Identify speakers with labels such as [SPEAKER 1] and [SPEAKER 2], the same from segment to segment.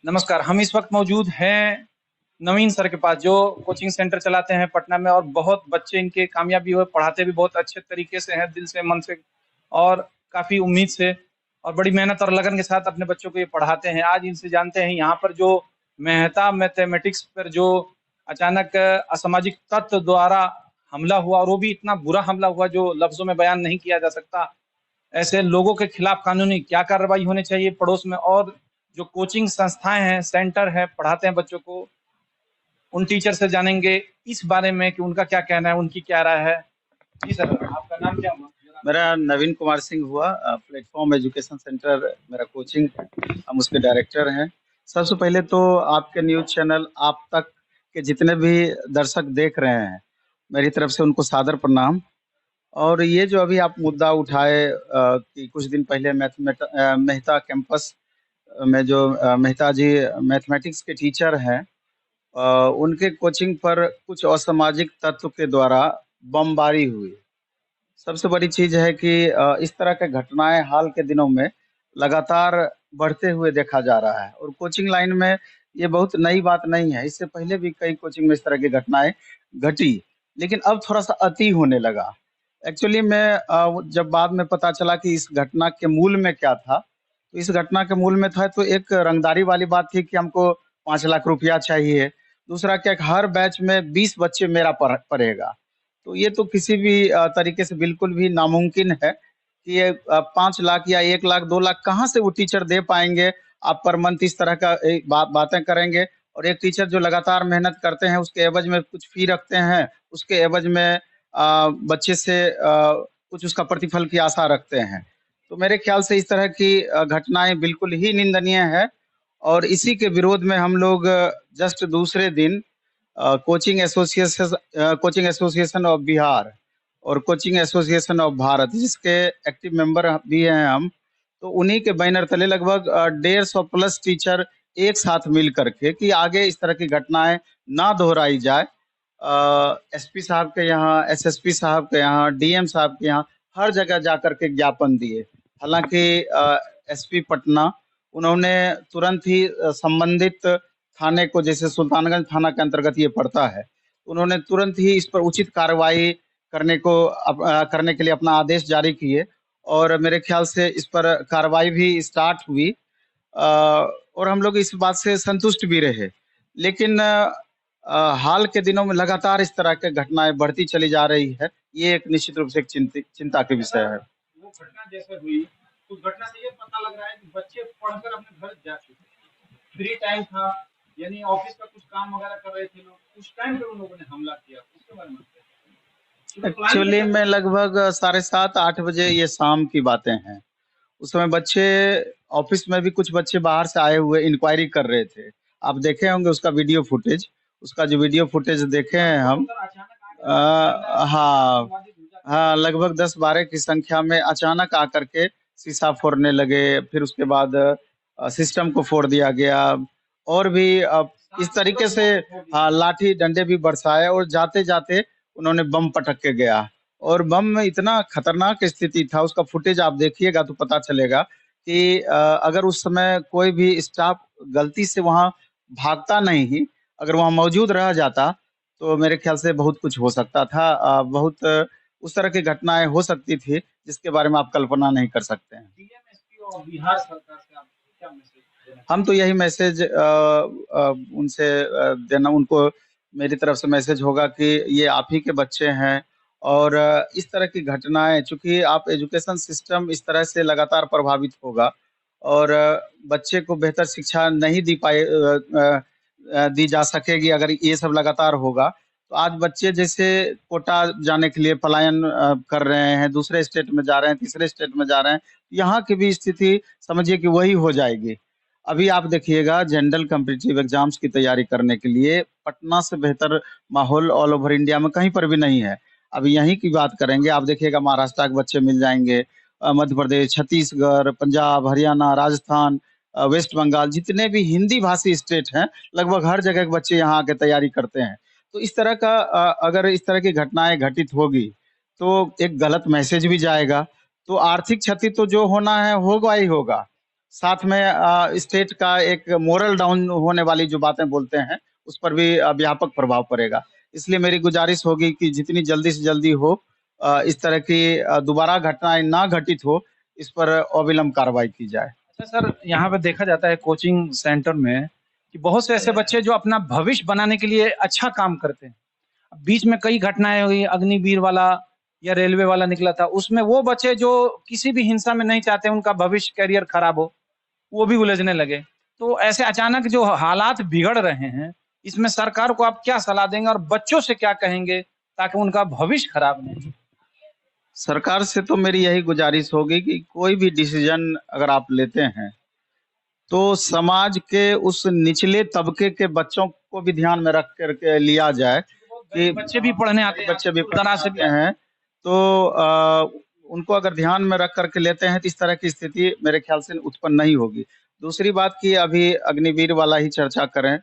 [SPEAKER 1] नमस्कार, हम इस वक़्त मौजूद हैं नवीन सर के पास जो कोचिंग सेंटर चलाते हैं पटना में और बहुत बच्चे इनके कामयाबी हुए, पढ़ाते भी बहुत अच्छे तरीके से हैं, दिल से, मन से और काफ़ी उम्मीद से और बड़ी मेहनत और लगन के साथ अपने बच्चों को ये पढ़ाते हैं। आज इनसे जानते हैं यहाँ पर जो मेहता मैथमेटिक्स पर जो अचानक असामाजिक तत्व द्वारा हमला हुआ और वो भी इतना बुरा हमला हुआ जो लफ्ज़ों में बयान नहीं किया जा सकता। ऐसे लोगों के खिलाफ कानूनी क्या कार्रवाई होनी चाहिए पड़ोस में और जो कोचिंग संस्थाएँ हैं, सेंटर है, पढ़ाते हैं बच्चों को, उन टीचर से जानेंगे इस बारे में कि उनका क्या कहना है, उनकी क्या राय है। जी सर, आपका नाम क्या हुआ?
[SPEAKER 2] मेरा नवीन कुमार सिंह हुआ। प्लेटफॉर्म एजुकेशन सेंटर मेरा कोचिंग है। हम उसके डायरेक्टर हैं। सबसे पहले तो आपके न्यूज़ चैनल आप तक के जितने भी दर्शक देख रहे हैं, मेरी तरफ से उनको सादर प्रणाम। और ये जो अभी आप मुद्दा उठाए कि कुछ दिन पहले मेहता कैंपस में जो मेहता जी मैथमेटिक्स के टीचर हैं, उनके कोचिंग पर कुछ असामाजिक तत्व के द्वारा बमबारी हुई। सबसे बड़ी चीज़ है कि इस तरह के घटनाएँ हाल के दिनों में लगातार बढ़ते हुए देखा जा रहा है और कोचिंग लाइन में ये बहुत नई बात नहीं है। इससे पहले भी कई कोचिंग में इस तरह की घटनाएँ घटी, लेकिन अब थोड़ा-सा अति होने लगा। एक्चुअली में जब बाद में पता चला कि इस घटना के मूल में क्या था, तो इस घटना के मूल में था तो एक रंगदारी वाली बात थी कि हमको 5 लाख रुपया चाहिए। दूसरा क्या कि हर बैच में 20 बच्चे मेरा पढ़ेगा। तो ये तो किसी भी तरीके से बिल्कुल भी नामुमकिन है कि ये 5 लाख या 1 लाख 2 लाख कहाँ से वो टीचर दे पाएँगे। आप पर मंथ इस तरह का बातें करेंगे और एक टीचर जो लगातार मेहनत करते हैं उसके एवज़ में कुछ फ़ी रखते हैं, उसके एवज़ में बच्चे से कुछ उसका प्रतिफल की आशा रखते हैं। तो मेरे ख़्याल से इस तरह की घटनाएँ बिल्कुल ही निंदनीय है और इसी के विरोध में हम लोग जस्ट दूसरे दिन कोचिंग एसोसिएशन ऑफ बिहार और कोचिंग एसोसिएशन ऑफ भारत जिसके एक्टिव मेंबर भी हैं हम, तो उन्हीं के बैनर तले लगभग 150 प्लस टीचर एक साथ मिल करके कि आगे इस तरह की घटनाएं ना दोहराई जाए। एसपी साहब के यहाँ, एसएसपी साहब के यहाँ, डीएम साहब के यहाँ हर जगह जाकर के ज्ञापन दिए। हालांकि एसपी पटना उन्होंने तुरंत ही संबंधित थाने को, जैसे सुल्तानगंज थाना के अंतर्गत ये पड़ता है, उन्होंने तुरंत ही इस पर उचित कार्रवाई करने के लिए अपना आदेश जारी किए और मेरे ख्याल से इस पर कार्रवाई भी स्टार्ट हुई। और हम लोग इस बात से संतुष्ट भी रहे। लेकिन हाल के दिनों में लगातार इस तरह की घटनाएं बढ़ती चली जा रही है। ये एक निश्चित रूप से एक चिंता के विषय है।
[SPEAKER 1] वो घटना जैसे हुई, उस घटना से ये पता लग रहा है कि बच्चे पढ़कर अपने घर जा चुके। फ्री टाइम था, यानी ऑफिस का कुछ काम वगैरह कर रहे थे लोग, उस टाइम पे उन लोगों ने हमला किया। उसके बारे में
[SPEAKER 2] एक्चुअली में लगभग 7:30-8 बजे ये शाम की बातें हैं। उस समय बच्चे ऑफिस में भी कुछ बच्चे बाहर से आए हुए इंक्वायरी कर रहे थे। आप देखे होंगे उसका वीडियो फुटेज। उसका जो वीडियो फुटेज देखे हैं हम, हाँ, हाँ, लगभग 10-12 की संख्या में अचानक आकर के शीशा फोड़ने लगे। फिर उसके बाद सिस्टम को फोड़ दिया गया और भी इस तरीके से हाँ, लाठी डंडे भी बरसाए और जाते-जाते उन्होंने बम पटक के गया और बम में इतना खतरनाक स्थिति था, उसका फुटेज आप देखिएगा तो पता चलेगा कि अगर उस समय कोई भी स्टाफ गलती से वहाँ भागता नहीं, अगर वहाँ मौजूद रह जाता, तो मेरे ख्याल से बहुत कुछ हो सकता था। बहुत उस तरह की घटनाएँ हो सकती थी, जिसके बारे में आप कल्पना नहीं कर सकते हैं।
[SPEAKER 1] डीएमएसपी और बिहार सरकार से आप क्या मैसेज देना
[SPEAKER 2] हम तो यही मैसेज उनसे देना उनको मेरी तरफ से मैसेज होगा कि ये आप ही के बच्चे हैं और इस तरह की घटनाएँ, चूँकि आप एजुकेशन सिस्टम इस तरह से लगातार प्रभावित होगा और बच्चे को बेहतर शिक्षा नहीं दी जा सकेगी अगर ये सब लगातार होगा। तो आज बच्चे जैसे कोटा जाने के लिए पलायन कर रहे हैं, दूसरे स्टेट में जा रहे हैं, तीसरे स्टेट में जा रहे हैं, यहाँ की भी स्थिति समझिए कि वही हो जाएगी। अभी आप देखिएगा जनरल कॉम्पिटिटिव एग्जाम्स की तैयारी करने के लिए पटना से बेहतर माहौल ऑल ओवर इंडिया में कहीं पर भी नहीं है। अभी यहीं की बात करेंगे, आप देखिएगा महाराष्ट्र के बच्चे मिल जाएँगे, मध्य प्रदेश, छत्तीसगढ़, पंजाब, हरियाणा, राजस्थान, वेस्ट बंगाल, जितने भी हिंदी भाषी स्टेट हैं, लगभग हर जगह के बच्चे यहाँ आके तैयारी करते हैं। तो इस तरह का अगर इस तरह की घटनाएँ घटित होगी, तो एक गलत मैसेज भी जाएगा। तो आर्थिक क्षति तो जो होना है, होगा ही होगा। साथ में स्टेट का एक मोरल डाउन होने वाली जो बातें बोलते हैं उस पर भी व्यापक प्रभाव पड़ेगा। इसलिए मेरी गुजारिश होगी कि जितनी जल्दी से जल्दी हो इस तरह की दोबारा घटनाएं ना घटित हो, इस पर अविलंब कार्रवाई की जाए।
[SPEAKER 1] अच्छा सर, यहाँ पे देखा जाता है कोचिंग सेंटर में कि बहुत से ऐसे बच्चे जो अपना भविष्य बनाने के लिए अच्छा काम करते हैं। बीच में कई घटनाएं हुई, अग्निवीर वाला या रेलवे वाला निकला था, उसमें वो बच्चे जो किसी भी हिंसा में नहीं चाहते उनका भविष्य करियर खराब हो, वो भी उलझने लगे। तो ऐसे अचानक जो हालात बिगड़ रहे हैं, इसमें सरकार को आप क्या सलाह देंगे और बच्चों से क्या कहेंगे ताकि उनका भविष्य खराब नहीं हो?
[SPEAKER 2] सरकार से तो मेरी यही गुजारिश होगी कि कोई भी डिसीजन अगर आप लेते हैं तो समाज के उस निचले तबके के बच्चों को भी ध्यान में रख करके लिया जाए कि
[SPEAKER 1] बच्चे भी पढ़ने आते हैं,
[SPEAKER 2] बच्चे भी
[SPEAKER 1] दूर दराज से भी
[SPEAKER 2] पढ़ते हैं, तो उनको अगर ध्यान में रख करके लेते हैं तो इस तरह की स्थिति मेरे ख्याल से उत्पन्न नहीं होगी। दूसरी बात की अभी अग्निवीर वाला ही चर्चा करें,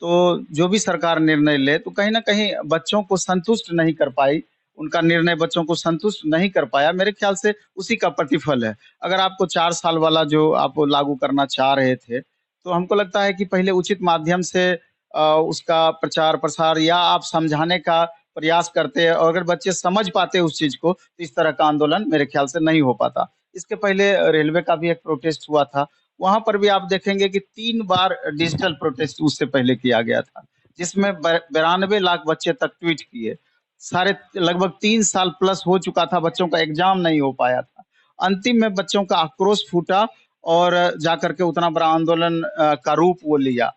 [SPEAKER 2] तो जो भी सरकार निर्णय ले तो कहीं न कहीं बच्चों को संतुष्ट नहीं कर पाई, उनका निर्णय बच्चों को संतुष्ट नहीं कर पाया, मेरे ख्याल से उसी का प्रतिफल है। अगर आपको 4 साल वाला जो आप लागू करना चाह रहे थे, तो हमको लगता है कि पहले उचित माध्यम से उसका प्रचार-प्रसार या आप समझाने का प्रयास करते और अगर बच्चे समझ पाते उस चीज़ को, तो इस तरह का आंदोलन मेरे ख्याल से नहीं हो पाता। इसके पहले रेलवे का भी एक प्रोटेस्ट हुआ था, वहाँ पर भी आप देखेंगे कि 3 बार डिजिटल प्रोटेस्ट उससे पहले किया गया था, जिसमें 92 लाख बच्चे तक ट्वीट किए। साढ़े लगभग 3 साल प्लस हो चुका था, बच्चों का एग्ज़ाम नहीं हो पाया था। अंतिम में बच्चों का आक्रोश फूटा और जाकर के उतना बड़ा आंदोलन का रूप वो लिया।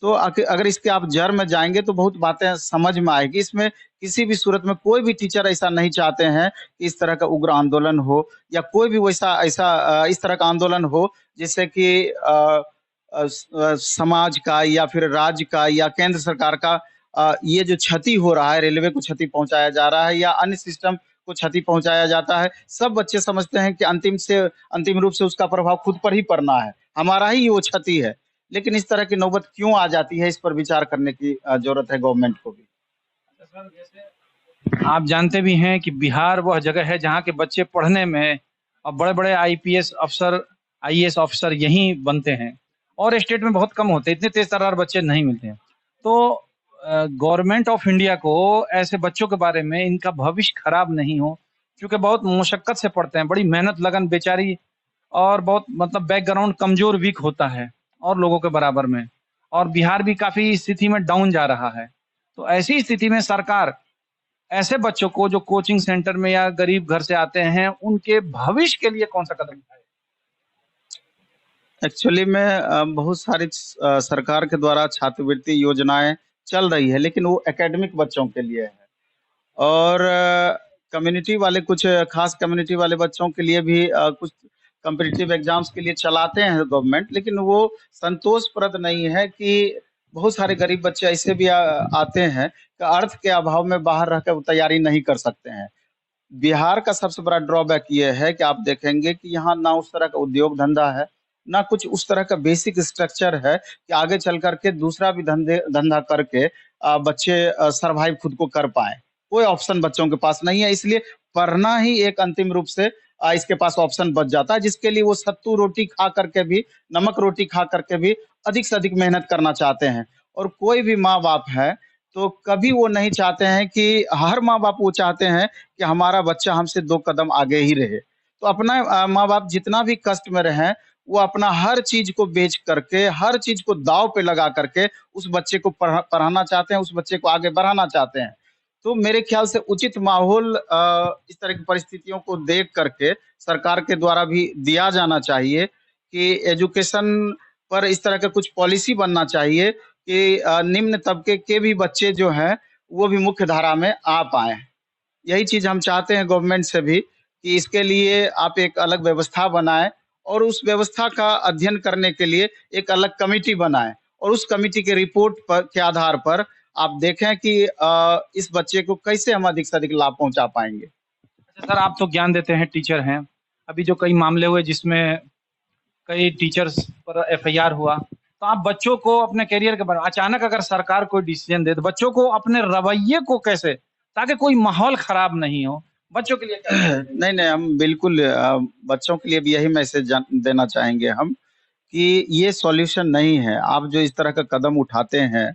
[SPEAKER 2] तो अगर इसके आप जड़ में जाएँगे तो बहुत बातें समझ में आएगी। इसमें किसी भी सूरत में कोई भी टीचर ऐसा नहीं चाहते हैं कि इस तरह का उग्र आंदोलन हो या कोई भी वैसा ऐसा इस तरह का आंदोलन हो जिससे कि समाज का या फिर राज्य का या केंद्र सरकार का ये जो क्षति हो रहा है, रेलवे को क्षति पहुँचाया जा रहा है या अन्य सिस्टम को क्षति पहुँचाया जाता है, सब बच्चे समझते हैं कि अंतिम रूप से उसका प्रभाव खुद पर ही पड़ना है, हमारा ही वो क्षति है। लेकिन इस तरह की नौबत क्यों आ जाती है, इस पर विचार करने की ज़रूरत है गवर्नमेंट को भी।
[SPEAKER 1] आप जानते भी हैं कि बिहार वह जगह है जहाँ के बच्चे पढ़ने में और बड़े-बड़े आईपीएस अफ़सर, आईएएस ऑफ़िसर यहीं बनते हैं और स्टेट में बहुत कम होते हैं, इतने तेज़-तर्रार बच्चे नहीं मिलते हैं। तो गवर्नमेंट ऑफ इंडिया को ऐसे बच्चों के बारे में इनका भविष्य खराब नहीं हो, क्योंकि बहुत मशक्कत से पढ़ते हैं, बड़ी मेहनत लगन बेचारी और बहुत मतलब बैकग्राउंड कमज़ोर वीक होता है और लोगों के बराबर में और बिहार भी काफ़ी स्थिति में डाउन जा रहा है। तो ऐसी स्थिति में सरकार ऐसे बच्चों को जो कोचिंग सेंटर में या गरीब घर से आते हैं, उनके भविष्य के लिए कौन-सा कदम उठाए?
[SPEAKER 2] एक्चुअली में बहुत सारी सरकार के द्वारा छात्रवृत्ति योजनाएँ चल रही है, लेकिन वो एकेडमिक बच्चों के लिए है और कम्युनिटी वाले कुछ खास कम्युनिटी वाले बच्चों के लिए भी कुछ कॉम्पिटिटिव एग्ज़ाम्स के लिए चलाते हैं गवर्नमेंट, लेकिन वो संतोषप्रद नहीं है कि बहुत सारे गरीब बच्चे ऐसे भी आते हैं कि अर्थ के अभाव में बाहर रहकर वो तैयारी नहीं कर सकते हैं। बिहार का सबसे बड़ा ड्रॉबैक ये है कि आप देखेंगे कि यहाँ ना उस तरह का उद्योग धंधा है, ना कुछ उस तरह का बेसिक स्ट्रक्चर है कि आगे चल कर के दूसरा भी धंधा करके बच्चे सर्वाइव खुद को कर पाएँ। कोई ऑप्शन बच्चों के पास नहीं है, इसलिए पढ़ना ही एक अंतिम रूप से इसके पास ऑप्शन बच जाता है, जिसके लिए वो सत्तू रोटी खा करके भी, नमक रोटी खा करके भी अधिक से अधिक मेहनत करना चाहते हैं। और कोई भी माँ-बाप है, तो कभी वो नहीं चाहते हैं कि हर माँ-बाप वो चाहते हैं कि हमारा बच्चा हमसे 2 कदम आगे ही रहे। तो अपना माँ-बाप जितना भी कष्ट में रहें, वो अपना हर चीज़ को बेच करके, हर चीज़ को दाँव पे लगा करके उस बच्चे को पढ़ाना चाहते हैं, उस बच्चे को आगे बढ़ाना चाहते हैं। तो मेरे ख्याल से उचित माहौल इस तरह की परिस्थितियों को देख करके सरकार के द्वारा भी दिया जाना चाहिए कि एजुकेशन पर इस तरह का कुछ पॉलिसी बनना चाहिए कि निम्न तबके के भी बच्चे जो हैं, वो भी मुख्य धारा में आ पाएँ। यही चीज़ हम चाहते हैं गवर्नमेंट से भी कि इसके लिए आप एक अलग व्यवस्था बनाएँ और उस व्यवस्था का अध्ययन करने के लिए एक अलग कमिटी बनाएँ और उस कमिटी के रिपोर्ट पर के आधार पर आप देखें कि इस बच्चे को कैसे हम अधिक से अधिक लाभ पहुँचा पाएँगे।
[SPEAKER 1] अच्छा सर, आप तो ज्ञान देते हैं, टीचर हैं। अभी जो कई मामले हुए जिसमें कई टीचर्स पर एफआईआर हुआ, तो आप बच्चों को अपने करियर के बारे में अचानक अगर सरकार कोई डिसीजन दे, तो बच्चों को अपने रवैये को कैसे ताकि कोई माहौल खराब नहीं हो, बच्चों के लिए क्या?
[SPEAKER 2] नहीं, नहीं, हम बिल्कुल बच्चों के लिए भी यही मैसेज देना चाहेंगे हम कि ये सॉल्यूशन नहीं है। आप जो इस तरह का कदम उठाते हैं,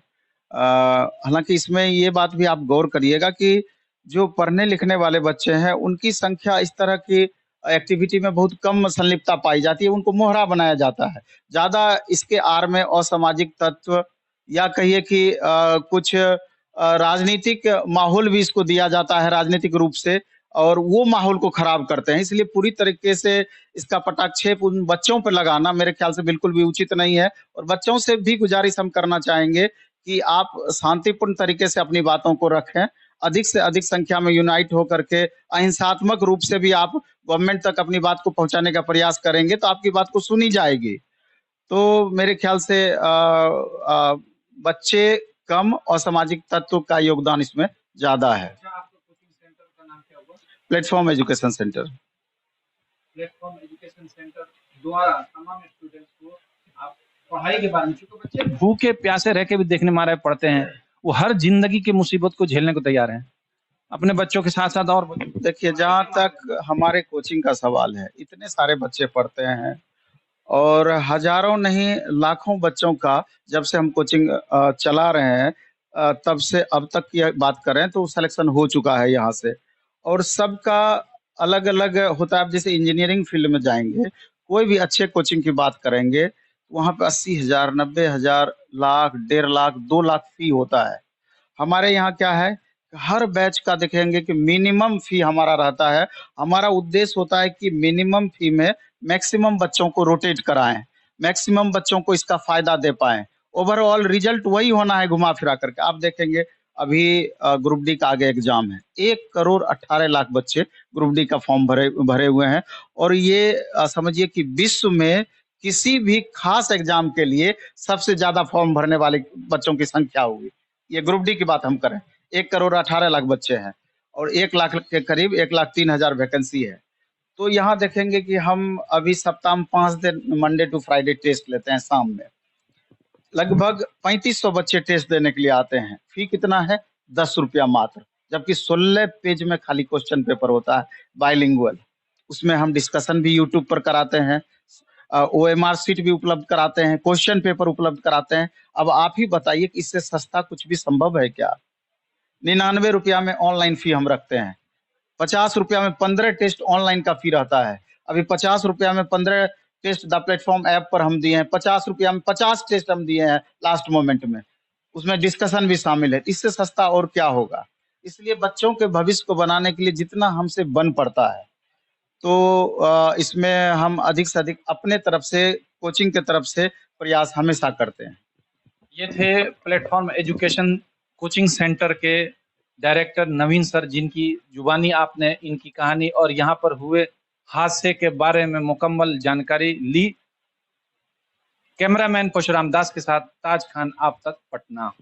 [SPEAKER 2] हालाँकि इसमें ये बात भी आप गौर करिएगा कि जो पढ़ने लिखने वाले बच्चे हैं, उनकी संख्या इस तरह की एक्टिविटी में बहुत कम संलिप्तता पाई जाती है, उनको मोहरा बनाया जाता है। ज़्यादा इसके आड़ में असामाजिक तत्व या कहिए कि कुछ राजनीतिक माहौल भी इसको दिया जाता है राजनीतिक रूप से, और वो माहौल को खराब करते हैं। इसलिए पूरी तरीके से इसका पटाक्षेप उन बच्चों पे लगाना मेरे ख्याल से बिल्कुल भी उचित नहीं है, और बच्चों से भी गुजारिश हम करना चाहेंगे कि आप शांतिपूर्ण तरीके से अपनी बातों को रखें। अधिक से अधिक संख्या में यूनाइट होकर के अहिंसात्मक रूप से भी आप गवर्नमेंट तक अपनी बात को पहुंचाने का प्रयास करेंगे तो आपकी बात को सुनी जाएगी। तो मेरे ख्याल से बच्चे कम और सामाजिक तत्व का योगदान इसमें ज़्यादा है।
[SPEAKER 1] अच्छा, आपका कोचिंग सेंटर का नाम क्या हुआ?
[SPEAKER 2] Platform education centre.
[SPEAKER 1] Platform education centre द्वारा तमाम स्टूडेंट्स को आप पढ़ाई के बारे में, चूँकि बच्चे भूखे प्यासे रह के भी देखने मारे पढ़ते हैं, वो हर ज़िंदगी की मुसीबत को झेलने को तैयार हैं। अपने बच्चों के साथ-साथ और बच्चों को
[SPEAKER 2] देखिए, जहाँ तक हमारे कोचिंग का सवाल है, इतने सारे बच्चे पढ़ते हैं और हज़ारों नहीं लाखों बच्चों का जब से हम कोचिंग चला रहे हैं, तब से अब तक की बात करें तो सिलेक्शन हो चुका है यहाँ से, और सबका अलग-अलग होता है। अब जैसे इंजीनियरिंग फील्ड में जाएँगे, कोई भी अच्छे कोचिंग की बात करेंगे, वहाँ पे 80,000, 90,000, लाख, 1.5 लाख, 2 लाख फ़ी होता है। हमारे यहाँ क्या है, हर बैच का देखेंगे कि मिनिमम फ़ी हमारा रहता है। हमारा उद्देश्य होता है कि मिनिमम फ़ी में मैक्सिमम बच्चों को रोटेट कराएँ, मैक्सिमम बच्चों को इसका फ़ायदा दे पाएँ। ओवरऑल रिज़ल्ट वही होना है घुमा-फिरा करके। आप देखेंगे अभी ग्रुप डी का आगे एग्ज़ाम है। 1 करोड़ 18 लाख बच्चे ग्रुप डी का फ़ॉर्म भरे भरे हुए हैं, और ये समझिए कि विश्व में किसी भी ख़ास एग्ज़ाम के लिए सबसे ज़्यादा फ़ॉर्म भरने वाले बच्चों की संख्या होगी। ये ग्रुप डी की बात हम करें, 1 करोड़ 18 लाख बच्चे हैं और 1 लाख के करीब 1,03,000 वैकेंसी है। तो यहाँ देखेंगे कि हम अभी सप्ताह में 5 दिन मंडे टू फ्राइडे टेस्ट लेते हैं शाम में। लगभग 3500 बच्चे टेस्ट देने के लिए आते हैं। फ़ी कितना है? ₹10 मात्र, जबकि 16 पेज में खाली क्वेश्चन पेपर होता है बाइलिंगुअल। उसमें हम डिस्कशन भी यूट्यूब पर कराते हैं, ओएमआर शीट भी उपलब्ध कराते हैं, क्वेश्चन पेपर उपलब्ध कराते हैं। अब आप ही बताइए कि इससे सस्ता कुछ भी संभव है क्या? ₹99 में ऑनलाइन फ़ी हम रखते हैं। ₹50 में 15 टेस्ट ऑनलाइन का फ़ी रहता है। अभी ₹50 में 15 टेस्ट द प्लेटफ़ॉर्म ऐप पर हम दिए हैं। ₹50 में 50 टेस्ट हम दिए हैं लास्ट मोमेंट में। उसमें डिस्कशन भी शामिल है। इससे सस्ता और क्या होगा? इसलिए बच्चों के भविष्य को बनाने के लिए जितना हमसे बन पड़ता है, तो इसमें हम अधिक से अधिक अपने तरफ से, कोचिंग की तरफ से प्रयास हमेशा करते हैं।
[SPEAKER 1] ये थे प्लेटफ़ॉर्म एजुकेशन कोचिंग सेंटर के डायरेक्टर नवीन सर, जिनकी जुबानी आपने इनकी कहानी और यहाँ पर हुए हादसे के बारे में मुकम्मल जानकारी ली। कैमरामैन परशुराम दास के साथ ताज खान, आप तक पटना।